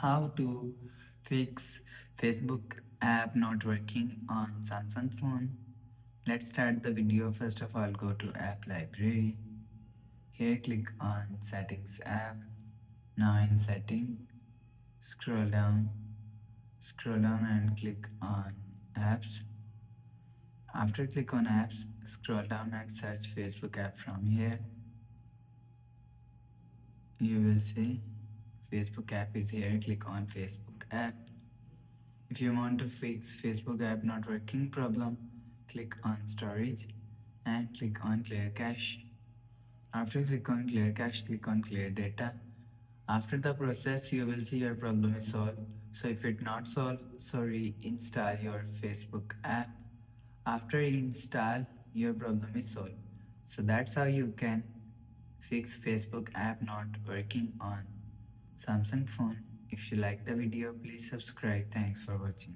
How to fix Facebook app not working on Samsung phone. Let's start the video. First of all, go to app library. Here click on settings app. Now in setting, scroll down and click on apps. After click on apps, scroll down and search Facebook app. From here you will see Facebook app is here. Click on Facebook app. If you want to fix Facebook app not working problem, click on storage and click on clear cache. After click on clear cache, click on clear data. After the process, you will see your problem is solved. So if it not solved, so reinstall your Facebook app. After install, your problem is solved. So that's how you can fix Facebook app not working on Samsung phone. If you like the video, please subscribe. Thanks for watching.